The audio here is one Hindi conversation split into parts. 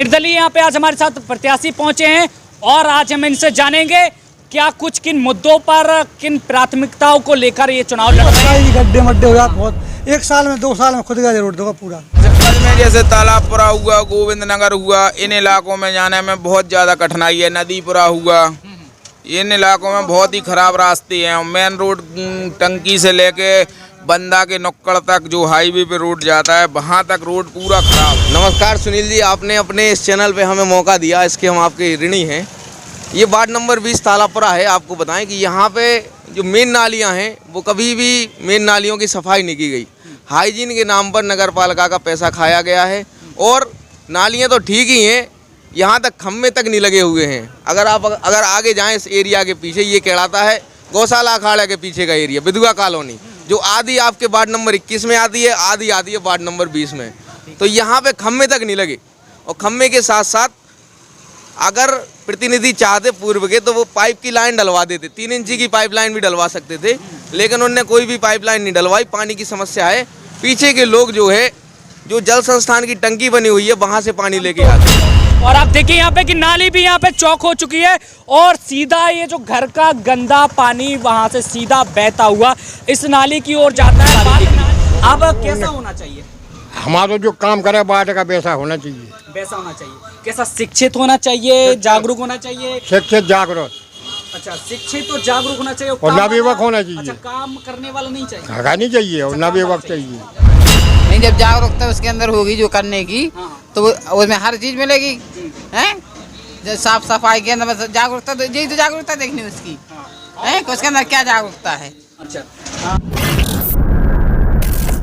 निर्दलीय यहाँ पे आज हमारे साथ प्रत्याशी पहुंचे हैं और आज हम इनसे जानेंगे क्या कुछ किन मुद्दों पर किन प्राथमिकताओं को लेकर ये चुनाव लड़ रहे हैं। गड्ढे मड्ढे हो जाते बहुत, एक साल में 2 साल में खुद का रोड दूंगा पूरा। जनपद में जैसे तालाबपुरा हुआ, गोविंद नगर हुआ, इन इलाकों में जाने में बहुत ज़्यादा कठिनाई है। नदीपुरा हुआ, इन इलाकों में बहुत ही खराब रास्ते हैं। मेन रोड टंकी से लेके बंदा के नुक्कड़ तक जो हाईवे पे रोड जाता है वहाँ तक रोड पूरा खराब है। नमस्कार सुनील जी, आपने अपने इस चैनल पे हमें मौका दिया, इसके हम आपके ऋणी हैं। ये वार्ड नंबर 20 तालाबपुरा है। आपको बताएं कि यहाँ पे जो मेन नालियाँ हैं वो कभी भी मेन नालियों की सफाई नहीं की गई। हाइजीन के नाम पर नगर पालिका का पैसा खाया गया है और नालियाँ तो ठीक ही हैं, यहाँ तक खम्भे तक नहीं लगे हुए हैं। अगर आगे जाएँ इस एरिया के पीछे, ये कहलाता है गौशाला अखाड़ा के पीछे का एरिया बिधुआ कॉलोनी, जो आधी आपके वार्ड नंबर 21 में आती है, आधी आती है वार्ड नंबर 20 में। तो यहाँ पे खम्भे तक नहीं लगे और खम्भे के साथ साथ अगर प्रतिनिधि चाहते पूर्व के तो वो पाइप की लाइन डलवा देते, 3 इंची की पाइप लाइन भी डलवा सकते थे, लेकिन उन्होंने कोई भी पाइप लाइन नहीं डलवाई। पानी की समस्या है, पीछे के लोग जो है जो जल संस्थान की टंकी बनी हुई है वहाँ से पानी लेके आते हैं। और आप देखिए यहाँ पे कि नाली भी यहाँ पे चौक हो चुकी है और सीधा ये जो घर का गंदा पानी वहाँ से सीधा बहता हुआ इस नाली की ओर जाता है। अब कैसा होना चाहिए? हमारा जो काम करे बाटे का वैसा होना चाहिए। वैसा होना चाहिए कैसा? शिक्षित होना चाहिए, जागरूक होना चाहिए। शिक्षित जागरूक, अच्छा, शिक्षित तो जागरूक होना चाहिए और नवयुवक होना चाहिए। अच्छा, काम करने वाला नहीं चाहिए। धागा नहीं चाहिए और नवयुवक चाहिए। नहीं, जब जागरूकता उसके अंदर होगी जो करने की, तो उसमें हर चीज मिलेगी। हैं, जब साफ सफाई के अंदर जागरूकता, तो यही तो जागरूकता देखनी उसकी है, उसके अंदर क्या जागरूकता है। अच्छा,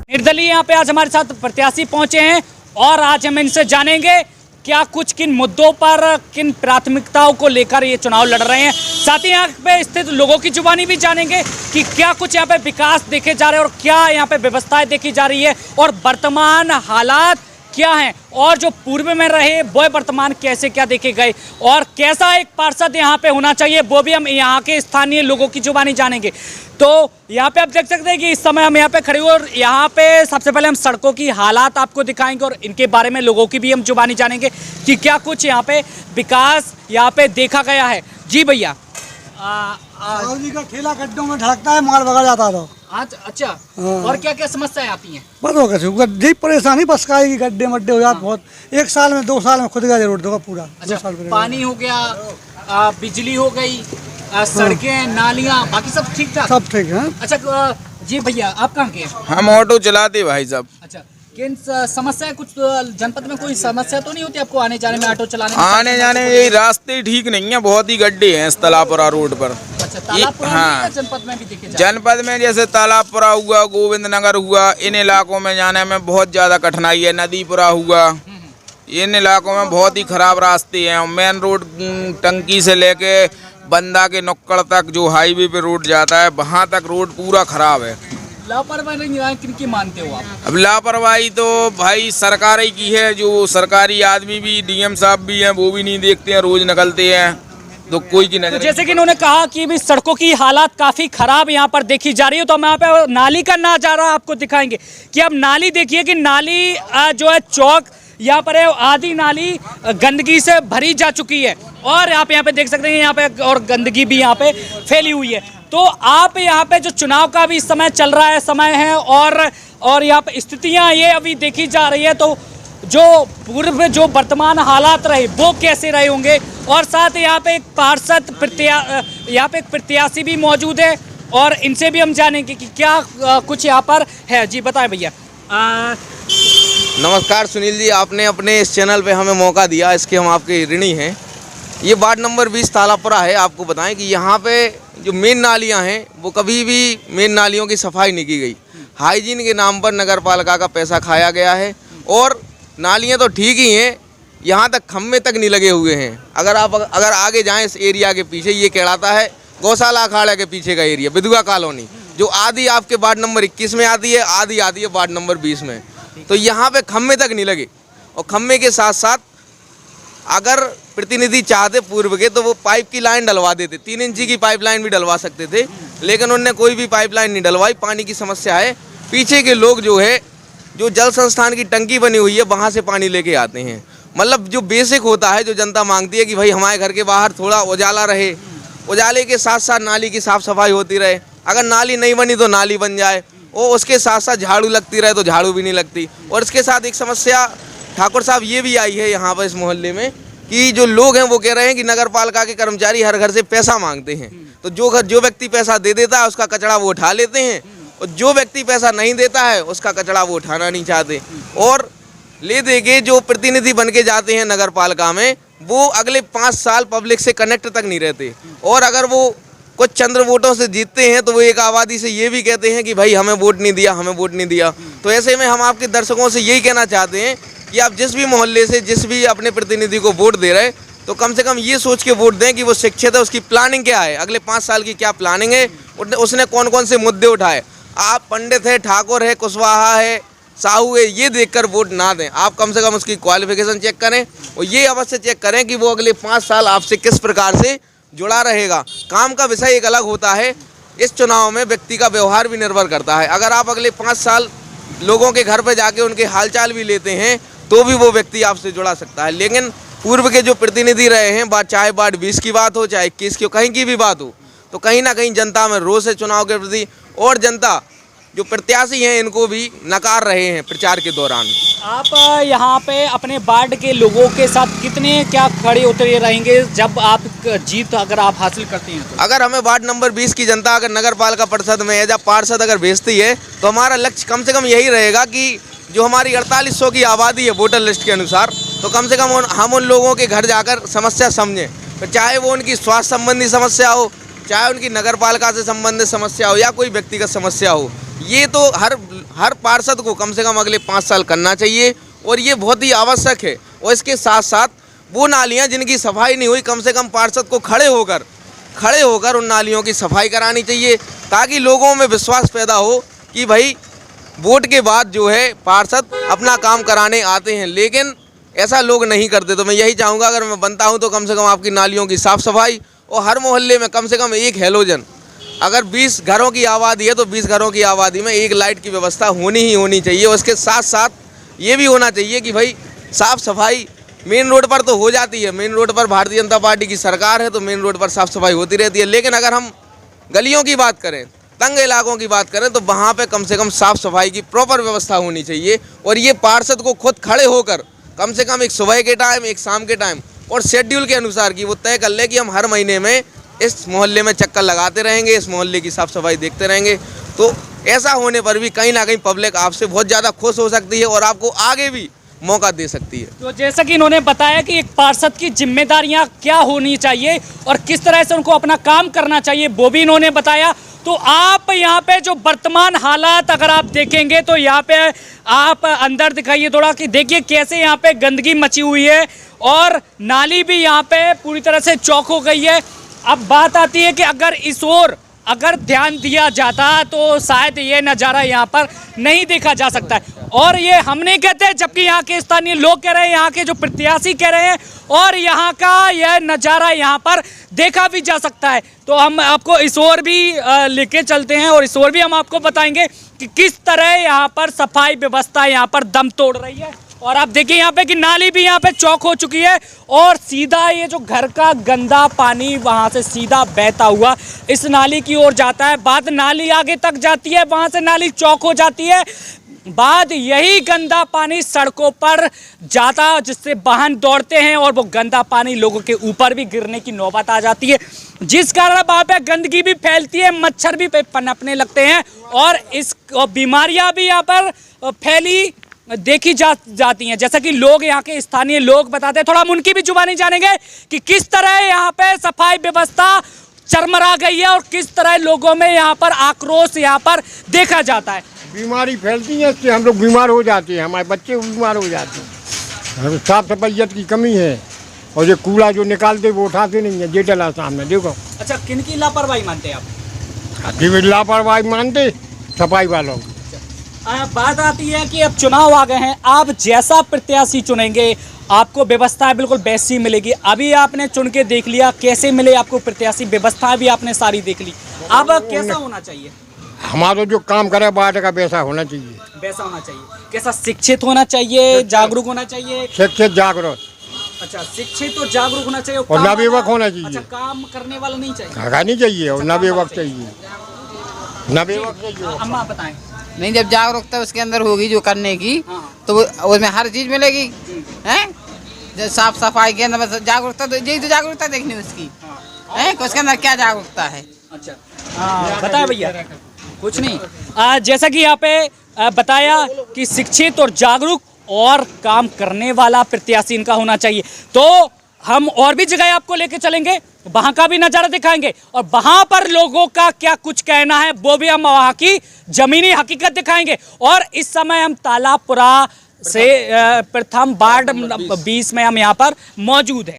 निर्दलीय यहाँ पे आज हमारे साथ प्रत्याशी पहुंचे हैं और आज हम इनसे जानेंगे क्या कुछ किन मुद्दों पर किन प्राथमिकताओं को लेकर ये चुनाव लड़ रहे हैं। साथ ही यहाँ पे स्थित लोगों की जुबानी भी जानेंगे कि क्या कुछ यहाँ पे विकास देखे जा रहे हैं और क्या यहाँ पे व्यवस्थाएं देखी जा रही है और वर्तमान हालात क्या हैं और जो पूर्व में रहे वो वर्तमान कैसे क्या देखे गए और कैसा एक पार्षद यहाँ पे होना चाहिए वो भी हम यहाँ के स्थानीय लोगों की जुबानी जानेंगे। तो यहाँ पे आप देख सकते हैं कि इस समय हम यहाँ पे खड़े हुए और यहाँ पे सबसे पहले हम सड़कों की हालात आपको दिखाएंगे और इनके बारे में लोगों की भी हम जुबानी जानेंगे कि क्या कुछ यहाँ पे विकास यहाँ पे देखा गया है। जी भैया, जी का ठेला गड्ढों में ढड़कता है, माल बगड़ जाता था आज। अच्छा, और क्या क्या समस्याएं आती हैं? बस हो गए परेशानी, बस का गड्ढे मड्ढे हो जाते बहुत, एक साल में 2 साल में खुद का रोड दूंगा पूरा। अच्छा, पानी हो गया, बिजली हो गई, सड़कें, नालियाँ, बाकी सब ठीक ठाक? सब ठीक है। अच्छा जी भैया, आप कहाँ के हैं? हम ऑटो चलाते भाई साहब। अच्छा, किन समस्या, कुछ जनपद में कोई समस्या तो नहीं होती आपको आने जाने में, ऑटो चलाने में? आने जाने में यही रास्ते ठीक नहीं है, बहुत ही गड्ढे हैं इस तालाबपुरा रोड पर। अच्छा, तालाबपुरा हाँ, जनपद में भी देखे जाए? जनपद में जैसे तालाबपुरा हुआ, गोविंद नगर हुआ, इन इलाकों में जाने में बहुत ज़्यादा कठिनाई है। नदीपुरा हुआ, इन इलाकों में बहुत ही खराब रास्ते हैं। मेन रोड टंकी से लेके बंदा के नुक्कड़ तक जो हाईवे पे रोड जाता है वहाँ तक रोड पूरा खराब है। लापरवाही किनकी मानते हो आप? अब लापरवाही तो भाई सरकार ही की है, जो सरकारी आदमी भी, डीएम साहब भी हैं, वो भी नहीं देखते हैं, रोज निकलते हैं तो कोई की नजर। तो जैसे कि इन्होंने कहा कि भी सड़कों की हालात काफी खराब यहाँ पर देखी जा रही है, तो हम यहाँ पे नाली का नजारा आपको दिखाएंगे कि अब नाली देखिए कि नाली जो है चौक यहाँ पर है, आधी नाली गंदगी से भरी जा चुकी है और आप यहाँ पे देख सकते हैं यहाँ पे और गंदगी भी यहाँ पे फैली हुई है। तो आप यहाँ पे जो चुनाव का भी समय चल रहा है, समय है और यहाँ पे स्थितियाँ ये अभी देखी जा रही है, तो जो पूर्व में जो वर्तमान हालात रहे वो कैसे रहे होंगे और साथ ही यहाँ पे एक पार्षद यहाँ पे एक प्रत्याशी भी मौजूद है और इनसे भी हम जानेंगे कि क्या कुछ यहाँ पर है। जी बताएं भैया। नमस्कार सुनील जी, आपने अपने इस चैनल पे हमें मौका दिया, इसके हम आपके ऋणी हैं। ये वार्ड नंबर 20 तालाबपुरा है। आपको बताएं कि यहाँ पे जो मेन नालियाँ हैं वो कभी भी मेन नालियों की सफाई नहीं की गई। हाइजीन के नाम पर नगर पालिका का पैसा खाया गया है और नालियाँ तो ठीक ही हैं, यहाँ तक खम्भे तक नहीं लगे हुए हैं। अगर आगे जाएँ इस एरिया के पीछे, ये कहलाता है गौशाला अखाड़ा के पीछे का एरिया बिधुआ कॉलोनी, जो आधी आपके वार्ड नंबर 21 में आती है, आधी आती है वार्ड नंबर 20 में। तो यहाँ पे खम्भे तक नहीं लगे और खम्भे के साथ साथ अगर प्रतिनिधि चाहते पूर्व के तो वो पाइप की लाइन डलवा देते, 3 इंची की पाइप लाइन भी डलवा सकते थे, लेकिन उन्होंने कोई भी पाइप लाइन नहीं डलवाई। पानी की समस्या है, पीछे के लोग जो है जो जल संस्थान की टंकी बनी हुई है वहाँ से पानी लेके आते हैं। मतलब जो बेसिक होता है, जो जनता मांगती है कि भाई हमारे घर के बाहर थोड़ा उजाला रहे, उजाले के साथ साथ नाली की साफ सफाई होती रहे, अगर नाली नहीं बनी तो नाली बन जाए, और उसके साथ साथ झाड़ू लगती रहे तो झाड़ू भी नहीं लगती। और इसके साथ एक समस्या ठाकुर साहब ये भी आई है यहाँ पर इस मोहल्ले में कि जो लोग हैं वो कह रहे हैं कि नगर पालिका के कर्मचारी हर घर से पैसा मांगते हैं, तो जो व्यक्ति पैसा दे देता है उसका कचरा वो उठा लेते हैं, और जो व्यक्ति पैसा नहीं देता है उसका कचरा वो उठाना नहीं चाहते। और ले दे के जो प्रतिनिधि बन के जाते हैं नगर पालिका में, वो अगले 5 साल पब्लिक से कनेक्ट तक नहीं रहते, और अगर वो कुछ चंद्र वोटों से जीतते हैं तो वो एक आबादी से ये भी कहते हैं कि भाई हमें वोट नहीं दिया, हमें वोट नहीं दिया। तो ऐसे में हम आपके दर्शकों से यही कहना चाहते हैं कि आप जिस भी मोहल्ले से जिस भी अपने प्रतिनिधि को वोट दे रहे, तो कम से कम ये सोच के वोट दें कि वो शिक्षित है, उसकी प्लानिंग क्या है, अगले 5 साल की क्या प्लानिंग है, उसने कौन कौन से मुद्दे उठाए। आप पंडित है, ठाकुर है, कुशवाहा है, साहू है, ये देखकर वोट ना दें। आप कम से कम उसकी क्वालिफिकेशन चेक करें, और ये अवश्य चेक करें कि वो अगले 5 साल आपसे किस प्रकार से जुड़ा रहेगा। काम का विषय एक अलग होता है, इस चुनाव में व्यक्ति का व्यवहार भी निर्भर करता है। अगर आप अगले 5 साल लोगों के घर पर जाके उनके हालचाल भी लेते हैं तो भी वो व्यक्ति आपसे जुड़ा सकता है। लेकिन पूर्व के जो प्रतिनिधि रहे हैं, चाहे वार्ड 20 की बात हो, चाहे 21 की, कहीं की भी बात हो, तो कहीं ना कहीं जनता में रोष है चुनाव के प्रति, और जनता जो प्रत्याशी हैं इनको भी नकार रहे हैं प्रचार के दौरान। आप यहाँ पे अपने वार्ड के लोगों के साथ कितने क्या खड़े उतरे रहेंगे जब आप जीत अगर आप हासिल करते हैं तो? अगर हमें वार्ड नंबर 20 की जनता अगर नगर पालिका परिषद में या पार्षद अगर भेजती है तो हमारा लक्ष्य कम से कम यही रहेगा कि जो हमारी 4800 की आबादी है वोटर लिस्ट के अनुसार, तो कम से कम हम उन लोगों के घर जाकर समस्या समझें, तो चाहे वो उनकी स्वास्थ्य संबंधी समस्या हो, चाहे उनकी नगर पालिका से संबंधित समस्या हो, या कोई व्यक्तिगत समस्या हो। ये तो हर पार्षद को कम से कम अगले 5 साल करना चाहिए, और ये बहुत ही आवश्यक है। और इसके साथ साथ वो नालियाँ जिनकी सफाई नहीं हुई, कम से कम पार्षद को खड़े होकर उन नालियों की सफाई करानी चाहिए, ताकि लोगों में विश्वास पैदा हो कि भाई वोट के बाद जो है पार्षद अपना काम कराने आते हैं। लेकिन ऐसा लोग नहीं करते। तो मैं यही चाहूँगा, अगर मैं बनता हूँ तो कम से कम आपकी नालियों की साफ़ सफाई, और हर मोहल्ले में कम से कम एक हैलोजन, अगर 20 घरों की आबादी है तो 20 घरों की आबादी में एक लाइट की व्यवस्था होनी चाहिए। उसके साथ साथ ये भी होना चाहिए कि भाई साफ़ सफाई मेन रोड पर तो हो जाती है, मेन रोड पर भारतीय जनता पार्टी की सरकार है तो मेन रोड पर साफ़ सफाई होती रहती है। लेकिन अगर हम गलियों की बात करें, तंग इलाकों की बात करें, तो वहाँ पे कम से कम साफ़ सफाई की प्रॉपर व्यवस्था होनी चाहिए। और ये पार्षद को खुद खड़े होकर कम से कम एक सुबह के टाइम, एक शाम के टाइम, और शेड्यूल के अनुसार कि वो तय कर ले कि हम हर महीने में इस मोहल्ले में चक्कर लगाते रहेंगे, इस मोहल्ले की साफ़ सफाई देखते रहेंगे। तो ऐसा होने पर भी कहीं ना कहीं पब्लिक आपसे बहुत ज़्यादा खुश हो सकती है और आपको आगे भी मौका दे सकती है। तो जैसा कि इन्होंने बताया कि एक पार्षद की जिम्मेदारियां क्या होनी चाहिए और किस तरह से उनको अपना काम करना चाहिए, वो भी इन्होंने बताया। तो आप यहाँ पे जो वर्तमान हालात अगर आप देखेंगे तो यहाँ पे आप अंदर दिखाइए थोड़ा कि देखिए कैसे यहाँ पे गंदगी मची हुई है, और नाली भी यहाँ पे पूरी तरह से चौक हो गई है। अब बात आती है कि अगर इस ओर अगर ध्यान दिया जाता तो शायद ये नज़ारा यहाँ पर नहीं देखा जा सकता है। और ये हम नहीं कहते, जबकि यहाँ के स्थानीय लोग कह रहे हैं, यहाँ के जो प्रत्याशी कह रहे हैं, और यहाँ का यह नज़ारा यहाँ पर देखा भी जा सकता है। तो हम आपको इस ओर भी लेके चलते हैं और इस ओर भी हम आपको बताएंगे कि किस तरह यहाँ पर सफाई व्यवस्था यहाँ पर दम तोड़ रही है। और आप देखिए यहाँ पे कि नाली भी यहाँ पे चौक हो चुकी है, और सीधा ये जो घर का गंदा पानी वहाँ से सीधा बहता हुआ इस नाली की ओर जाता है। बाद नाली आगे तक जाती है, वहाँ से नाली चौक हो जाती है, बाद यही गंदा पानी सड़कों पर जाता, जिससे वाहन दौड़ते हैं और वो गंदा पानी लोगों के ऊपर भी गिरने की नौबत आ जाती है, जिस कारण वहाँ पे गंदगी भी फैलती है, मच्छर भी पनपने लगते हैं, और इस बीमारियाँ भी यहाँ पर फैली देखी जाती हैं। जैसा कि लोग यहाँ के स्थानीय लोग बताते हैं, थोड़ा हम उनकी भी जुबानी जानेंगे कि किस तरह यहाँ पे सफाई व्यवस्था चरमरा गई है और किस तरह लोगों में यहाँ पर आक्रोश यहाँ पर देखा जाता है। बीमारी फैलती है, इससे हम लोग बीमार हो जाते हैं, हमारे बच्चे बीमार हो जाते हैं। साफ सफाइयत की कमी है, और ये कूड़ा जो निकालते वो उठाते नहीं है, ये डला सामने देखो। अच्छा, किनकी लापरवाही मानते हैं आप? लापरवाही मानते सफाई वालों की। बात आती है कि अब चुनाव आ गए हैं, आप जैसा प्रत्याशी चुनेंगे आपको व्यवस्था बिल्कुल वैसी मिलेगी। अभी आपने चुन के देख लिया कैसे मिले आपको प्रत्याशी, व्यवस्था भी आपने सारी देख ली, अब कैसा होना चाहिए? हमारा जो काम करे बात का वैसा होना चाहिए। वैसा होना चाहिए, कैसा? शिक्षित होना चाहिए, जागरूक होना चाहिए। शिक्षित जागरूक। अच्छा, शिक्षित और जागरूक होना चाहिए और काम नवयुवक वाला- होना चाहिए। अच्छा, काम करने वाला नहीं चाहिए। काका नहीं चाहिए और अच्छा, नवयुवक काम चाहिए, नवयुवक चाहिए। अम्मा बताएं। नहीं, जब जागरूकता उसके अंदर होगी जो करने की, हाँ। तो उसमें हर चीज मिलेगी। हैं, जब साफ सफाई के अंदर बस जागरूकता, तो यही तो जागरूकता देखनी उसकी है। उसके अंदर क्या जागरूकता है? अच्छा, बताया भैया कुछ नहीं। जैसा कि यहाँ पे बताया कि शिक्षित और जागरूक और काम करने वाला प्रत्याशी इनका होना चाहिए। तो हम और भी जगह आपको लेके चलेंगे, वहां का भी नजारा दिखाएंगे और वहां पर लोगों का क्या कुछ कहना है वो भी हम वहां की जमीनी हकीकत दिखाएंगे। और इस समय हम तालाबपुरा से प्रथम वार्ड 20 में हम यहाँ पर मौजूद हैं।